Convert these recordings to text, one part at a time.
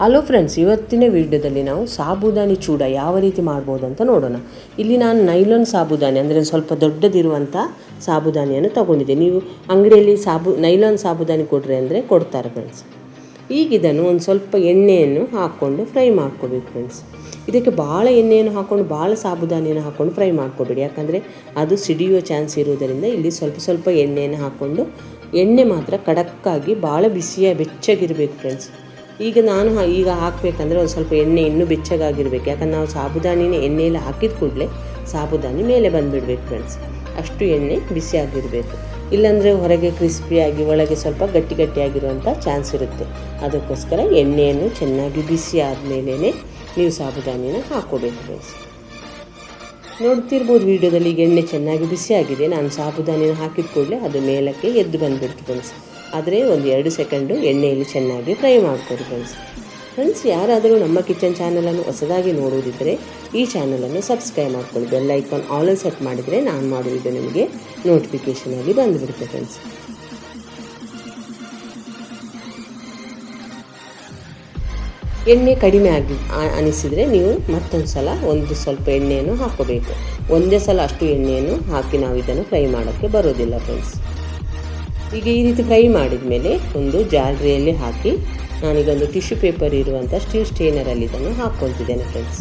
Hello friends, ಇವತ್ತಿನ ವಿಡಿಯೋದಲ್ಲಿ ನಾವು ಸಾಬುದಾನಿ ಚೂಡ ಯಾವ ರೀತಿ ಮಾಡ್ಬೋದು ಅಂತ ನೋಡೋಣ. ಇಲ್ಲಿ ನಾನು ನೈಲಾನ್ ಸಾಬುದಾನಿ ಅಂದರೆ ಸ್ವಲ್ಪ ದೊಡ್ಡದಿರುವಂಥ ಸಾಬುದಾನಿಯನ್ನು ತಗೊಂಡಿದ್ದೆ. ನೀವು ಅಂಗಡಿಯಲ್ಲಿ ನೈಲಾನ್ ಸಾಬುದಾನಿ ಕೊಡ್ರಿ ಅಂದರೆ ಕೊಡ್ತಾರೆ ಫ್ರೆಂಡ್ಸ್. ಈಗ ಇದನ್ನು ಒಂದು ಸ್ವಲ್ಪ ಎಣ್ಣೆಯನ್ನು ಹಾಕ್ಕೊಂಡು ಫ್ರೈ ಮಾಡ್ಕೋಬೇಕು ಫ್ರೆಂಡ್ಸ್. ಇದಕ್ಕೆ ಭಾಳ ಎಣ್ಣೆಯನ್ನು ಹಾಕ್ಕೊಂಡು ಭಾಳ ಸಾಬುದಾನಿಯನ್ನು ಹಾಕ್ಕೊಂಡು ಫ್ರೈ ಮಾಡ್ಕೋಬೇಡಿ, ಯಾಕಂದರೆ ಅದು ಸಿಡಿಯುವ ಚಾನ್ಸ್ ಇರುವುದರಿಂದ ಇಲ್ಲಿ ಸ್ವಲ್ಪ ಎಣ್ಣೆಯನ್ನು ಹಾಕ್ಕೊಂಡು, ಎಣ್ಣೆ ಮಾತ್ರ ಖಡಕ್ಕಾಗಿ ಭಾಳ ಬೆಚ್ಚಗಿರಬೇಕು ಫ್ರೆಂಡ್ಸ್. ಈಗ ನಾನು ಹಾಕಬೇಕಂದ್ರೆ ಒಂದು ಸ್ವಲ್ಪ ಎಣ್ಣೆ ಇನ್ನೂ ಬೆಚ್ಚಗಾಗಿರ್ಬೇಕು, ಯಾಕಂದ್ರೆ ನಾವು ಸಾಬುದಾನಿನ ಎಣ್ಣೆಯಲ್ಲಿ ಹಾಕಿದ ಕೂಡಲೇ ಸಾಬುದಾನಿ ಮೇಲೆ ಬಂದುಬಿಡ್ಬೇಕು ಫ್ರೆಂಡ್ಸ್. ಅಷ್ಟು ಎಣ್ಣೆ ಬಿಸಿಯಾಗಿರಬೇಕು, ಇಲ್ಲಾಂದರೆ ಹೊರಗೆ ಕ್ರಿಸ್ಪಿಯಾಗಿ ಒಳಗೆ ಸ್ವಲ್ಪ ಗಟ್ಟಿಯಾಗಿರುವಂಥ ಚಾನ್ಸ್ ಇರುತ್ತೆ. ಅದಕ್ಕೋಸ್ಕರ ಎಣ್ಣೆಯನ್ನು ಚೆನ್ನಾಗಿ ಬಿಸಿ ಆದಮೇಲೆ ನೀವು ಸಾಬುದಾನಿನ ಹಾಕ್ಕೋಬೇಕು ಫ್ರೆಂಡ್ಸ್. ನೋಡ್ತಿರ್ಬೋದು ವಿಡಿಯೋದಲ್ಲಿ, ಈಗ ಎಣ್ಣೆ ಚೆನ್ನಾಗಿ ಬಿಸಿಯಾಗಿದೆ. ನಾನು ಸಾಬುದಾನಿನ ಹಾಕಿದ ಕೂಡಲೇ ಅದು ಮೇಲಕ್ಕೆ ಎದ್ದು ಬಂದುಬಿಡ್ತು ಫ್ರೆಂಡ್ಸ್. ಆದರೆ ಒಂದು 2 ಸೆಕೆಂಡು ಎಣ್ಣೆಯಲ್ಲಿ ಚೆನ್ನಾಗಿ ಫ್ರೈ ಮಾಡ್ಕೊಡಿ ಫ್ರೆಂಡ್ಸ್. ಯಾರಾದರೂ ನಮ್ಮ ಕಿಚನ್ ಚಾನಲನ್ನು ಹೊಸದಾಗಿ ನೋಡುವುದಿದ್ದರೆ ಈ ಚಾನಲನ್ನು ಸಬ್ಸ್ಕ್ರೈಬ್ ಮಾಡ್ಕೊಳ್ಳಿ. ಬೆಲ್ ಐಕಾನ್ ಆಲ್ ಸೆಟ್ ಮಾಡಿದರೆ ನಾನು ಮಾಡುವುದು ನಿಮಗೆ ನೋಟಿಫಿಕೇಷನ್ ಆಗಿ ಬಂದುಬಿಡುತ್ತೆ ಫ್ರೆಂಡ್ಸ್. ಎಣ್ಣೆ ಕಡಿಮೆ ಅನಿಸಿದರೆ ನೀವು ಮತ್ತೊಂದು ಸಲ ಸ್ವಲ್ಪ ಎಣ್ಣೆಯನ್ನು ಹಾಕ್ಕೋಬೇಕು. ಒಂದೇ ಸಲ ಅಷ್ಟು ಎಣ್ಣೆಯನ್ನು ಹಾಕಿ ನಾವು ಇದನ್ನು ಫ್ರೈ ಮಾಡೋಕ್ಕೆ ಬರೋದಿಲ್ಲ ಫ್ರೆಂಡ್ಸ್. ಈಗ ಈ ರೀತಿ ಫ್ರೈ ಮಾಡಿದ ಮೇಲೆ ಒಂದು ಜಾಲರಿಯಲ್ಲಿ ಹಾಕಿ, ನಾನೀಗ ಒಂದು ಟಿಶ್ಯೂ ಪೇಪರ್ ಇರುವಂಥ ಸ್ಟೀಲ್ ಸ್ಟೇನರಲ್ಲಿ ಇದನ್ನು ಹಾಕ್ಕೊಳ್ತಿದ್ದೇನೆ ಫ್ರೆಂಡ್ಸ್.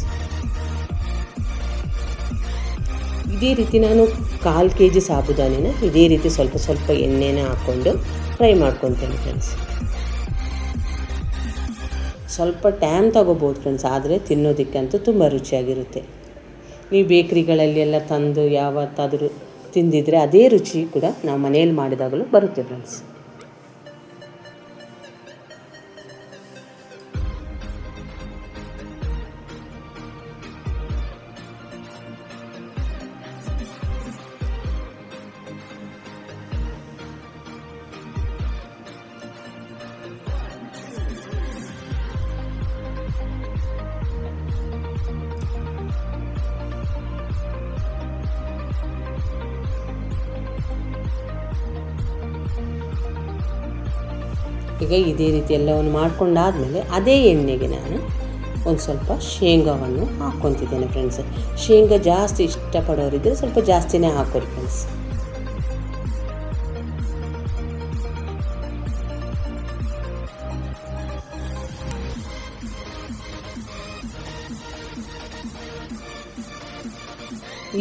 ಇದೇ ರೀತಿ ನಾನು 1/4 kg ಸಾಬುದಾನಿನ ಇದೇ ರೀತಿ ಸ್ವಲ್ಪ ಎಣ್ಣೆನ ಹಾಕ್ಕೊಂಡು ಫ್ರೈ ಮಾಡ್ಕೊತೇನೆ ಫ್ರೆಂಡ್ಸ್. ಸ್ವಲ್ಪ ಟೈಮ್ ತಗೋಬೋದು ಫ್ರೆಂಡ್ಸ್, ಆದರೆ ತಿನ್ನೋದಕ್ಕಂತೂ ತುಂಬ ರುಚಿಯಾಗಿರುತ್ತೆ. ನೀವು ಬೇಕ್ರಿಗಳಲ್ಲಿ ಎಲ್ಲ ತಂದು ಯಾವತ್ತಾದರೂ ತಿಂದಿದ್ರೆ ಅದೇ ರುಚಿ ಕೂಡ ನಾವು ಮನೆಯಲ್ಲಿ ಮಾಡಿದಾಗಲೂ ಬರುತ್ತೆ ಫ್ರೆಂಡ್ಸ್. ಈಗ ಇದೇ ರೀತಿ ಎಲ್ಲವನ್ನು ಮಾಡ್ಕೊಂಡಾದಮೇಲೆ ಅದೇ ಎಣ್ಣೆಗೆ ನಾನು ಒಂದು ಸ್ವಲ್ಪ ಶೇಂಗಾವನ್ನು ಹಾಕ್ಕೊತಿದ್ದೇನೆ ಫ್ರೆಂಡ್ಸ್. ಶೇಂಗಾ ಜಾಸ್ತಿ ಇಷ್ಟಪಡೋರಿದ್ದರೆ ಸ್ವಲ್ಪ ಜಾಸ್ತಿನೇ ಹಾಕೋರಿ ಫ್ರೆಂಡ್ಸ್.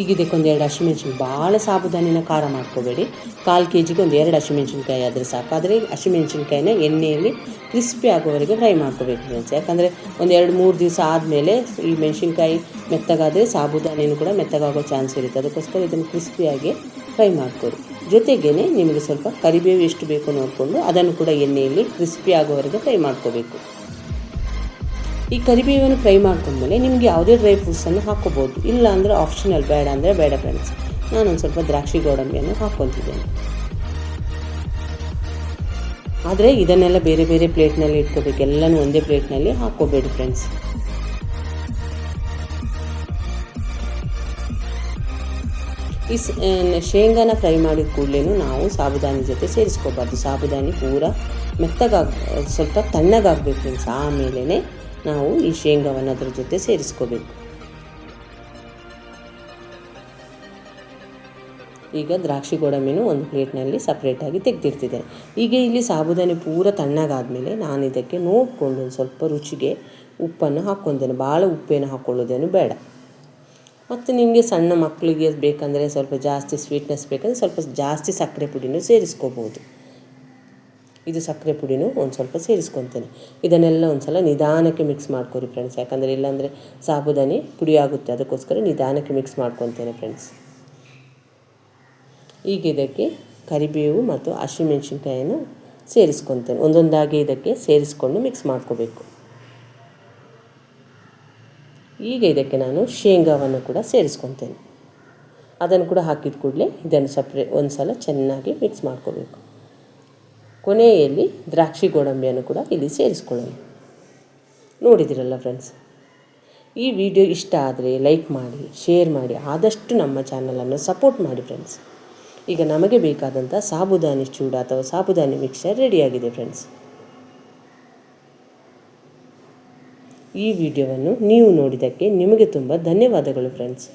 ಈಗ ಇದಕ್ಕೊಂದು 2 ಹಸಿಮೆಣ್ಸಿನ್ಕಾಯಿ, ಭಾಳ ಸಾಬುದಾನಿನ ಖಾರ ಮಾಡ್ಕೋಬೇಡಿ. 1/4 kgಗೆ ಒಂದು 2 ಹಸಿಮೆಣ್ಸಿನ್ಕಾಯಿ ಆದರೆ ಸಾಕು. ಆದರೆ ಹಸಿಮೆಣ್ಸಿನ್ಕಾಯಿನ ಎಣ್ಣೆಯಲ್ಲಿ ಕ್ರಿಸ್ಪಿ ಆಗೋವರೆಗೆ ಫ್ರೈ ಮಾಡ್ಕೋಬೇಕು ಫ್ರೆಂಡ್ಸ್. ಯಾಕಂದರೆ ಒಂದು 2-3 ದಿವಸ ಆದಮೇಲೆ ಈ ಮೆಣಸಿನ್ಕಾಯಿ ಮೆತ್ತಗಾದರೆ ಸಾಬುದಾನಿನೂ ಕೂಡ ಮೆತ್ತಗಾಗೋ ಚಾನ್ಸ್ ಇರುತ್ತೆ. ಅದಕ್ಕೋಸ್ಕರ ಇದನ್ನು ಕ್ರಿಸ್ಪಿಯಾಗಿ ಫ್ರೈ ಮಾಡ್ಕೊಡಿ. ಜೊತೆಗೇ ನಿಮಗೆ ಸ್ವಲ್ಪ ಕರಿಬೇವು ಎಷ್ಟು ಬೇಕು ನೋಡಿಕೊಂಡು ಅದನ್ನು ಕೂಡ ಎಣ್ಣೆಯಲ್ಲಿ ಕ್ರಿಸ್ಪಿ ಆಗೋವರೆಗೆ ಫ್ರೈ ಮಾಡ್ಕೋಬೇಕು. ಈ ಕರಿಬೇವನ್ನು ಫ್ರೈ ಮಾಡ್ಕೊಂಡ್ಮೇಲೆ ನಿಮಗೆ ಯಾವುದೇ ಡ್ರೈ ಫ್ರೂಟ್ಸನ್ನು ಹಾಕ್ಕೋಬೋದು, ಇಲ್ಲ ಅಂದರೆ ಆಪ್ಷನಲ್, ಬೇಡ ಅಂದರೆ ಬೇಡ ಫ್ರೆಂಡ್ಸ್. ನಾನೊಂದು ಸ್ವಲ್ಪ ದ್ರಾಕ್ಷಿ ಗೋಡಂಬಿಯನ್ನು ಹಾಕ್ಕೊತಿದ್ದೇನೆ. ಆದರೆ ಇದನ್ನೆಲ್ಲ ಬೇರೆ ಪ್ಲೇಟ್ನಲ್ಲಿ ಇಟ್ಕೋಬೇಕು, ಎಲ್ಲನೂ ಒಂದೇ ಪ್ಲೇಟ್ನಲ್ಲಿ ಹಾಕ್ಕೋಬೇಡಿ ಫ್ರೆಂಡ್ಸ್. ಈ ಶೇಂಗಾನ ಫ್ರೈ ಮಾಡಿದ ಕೂಡಲೇ ನಾವು ಸಾಬುದಾನಿ ಜೊತೆ ಸೇರಿಸ್ಕೋಬಾರ್ದು. ಸಾಬುದಾನಿ ಪೂರ ಸ್ವಲ್ಪ ತಣ್ಣಗಾಗಬೇಕು ಫ್ರೆಂಡ್ಸ್. ಆಮೇಲೆ ನಾವು ಈ ಶೇಂಗಾವನ್ನು ಅದರ ಜೊತೆ ಸೇರಿಸ್ಕೋಬೇಕು. ಈಗ ದ್ರಾಕ್ಷಿ ಗೋಡಂಬಿನೂ ಒಂದು ಪ್ಲೇಟ್ನಲ್ಲಿ ಸಪ್ರೇಟಾಗಿ ತೆಗೆದಿಡ್ತಿದ್ದೇನೆ. ಈಗ ಇಲ್ಲಿ ಸಾಬುದಾನಿ ಪೂರ ತಣ್ಣಗಾದಮೇಲೆ ನಾನು ಇದಕ್ಕೆ ನೋಡಿಕೊಂಡು ಒಂದು ಸ್ವಲ್ಪ ರುಚಿಗೆ ಉಪ್ಪನ್ನು ಹಾಕ್ಕೊತೇನೆ. ಭಾಳ ಉಪ್ಪೇನು ಹಾಕ್ಕೊಳ್ಳೋದೇನು ಬೇಡ. ಮತ್ತು ನಿಮಗೆ ಸಣ್ಣ ಮಕ್ಕಳಿಗೆ ಬೇಕಂದರೆ ಸ್ವಲ್ಪ ಜಾಸ್ತಿ ಸ್ವೀಟ್ನೆಸ್ ಬೇಕಂದರೆ ಸ್ವಲ್ಪ ಜಾಸ್ತಿ ಸಕ್ಕರೆ ಪುಡಿನೂ ಸೇರಿಸ್ಕೋಬೋದು. ಇದು ಸಕ್ಕರೆ ಪುಡಿನೂ ಒಂದು ಸ್ವಲ್ಪ ಸೇರಿಸ್ಕೊತೇನೆ. ಇದನ್ನೆಲ್ಲ ಒಂದು ಸಲ ನಿಧಾನಕ್ಕೆ ಮಿಕ್ಸ್ ಮಾಡ್ಕೊರಿ ಫ್ರೆಂಡ್ಸ್, ಯಾಕಂದರೆ ಇಲ್ಲಾಂದರೆ ಸಾಬುದಾನಿ ಪುಡಿ ಆಗುತ್ತೆ. ಅದಕ್ಕೋಸ್ಕರ ನಿಧಾನಕ್ಕೆ ಮಿಕ್ಸ್ ಮಾಡ್ಕೊತೇನೆ ಫ್ರೆಂಡ್ಸ್. ಈಗ ಇದಕ್ಕೆ ಕರಿಬೇವು ಮತ್ತು ಹಸಿಮೆಣ್ಸಿನ್ಕಾಯನ್ನು ಸೇರಿಸ್ಕೊತೇನೆ. ಒಂದೊಂದಾಗಿ ಇದಕ್ಕೆ ಸೇರಿಸ್ಕೊಂಡು ಮಿಕ್ಸ್ ಮಾಡ್ಕೋಬೇಕು. ಈಗ ಇದಕ್ಕೆ ನಾನು ಶೇಂಗಾವನ್ನು ಕೂಡ ಸೇರಿಸ್ಕೊತೇನೆ. ಅದನ್ನು ಕೂಡ ಹಾಕಿದ ಕೂಡಲೇ ಇದನ್ನು ಒಂದು ಸಲ ಚೆನ್ನಾಗಿ ಮಿಕ್ಸ್ ಮಾಡ್ಕೋಬೇಕು. ಕೊನೆಯಲ್ಲಿ ದ್ರಾಕ್ಷಿ ಗೋಡಂಬಿಯನ್ನು ಕೂಡ ಇಲ್ಲಿ ಸೇರಿಸ್ಕೊಳ್ಳೋಣ. ನೋಡಿದಿರಲ್ಲ ಫ್ರೆಂಡ್ಸ್, ಈ ವಿಡಿಯೋ ಇಷ್ಟ ಆದರೆ ಲೈಕ್ ಮಾಡಿ, ಶೇರ್ ಮಾಡಿ, ಆದಷ್ಟು ನಮ್ಮ ಚಾನಲನ್ನು ಸಪೋರ್ಟ್ ಮಾಡಿ ಫ್ರೆಂಡ್ಸ್. ಈಗ ನಮಗೆ ಬೇಕಾದಂಥ ಸಾಬುದಾನಿ ಚೂಡ ಅಥವಾ ಸಾಬುದಾನಿ ಮಿಕ್ಸರ್ ರೆಡಿಯಾಗಿದೆ ಫ್ರೆಂಡ್ಸ್. ಈ ವಿಡಿಯೋವನ್ನು ನೀವು ನೋಡಿದ್ದಕ್ಕೆ ನಿಮಗೆ ತುಂಬ ಧನ್ಯವಾದಗಳು ಫ್ರೆಂಡ್ಸ್.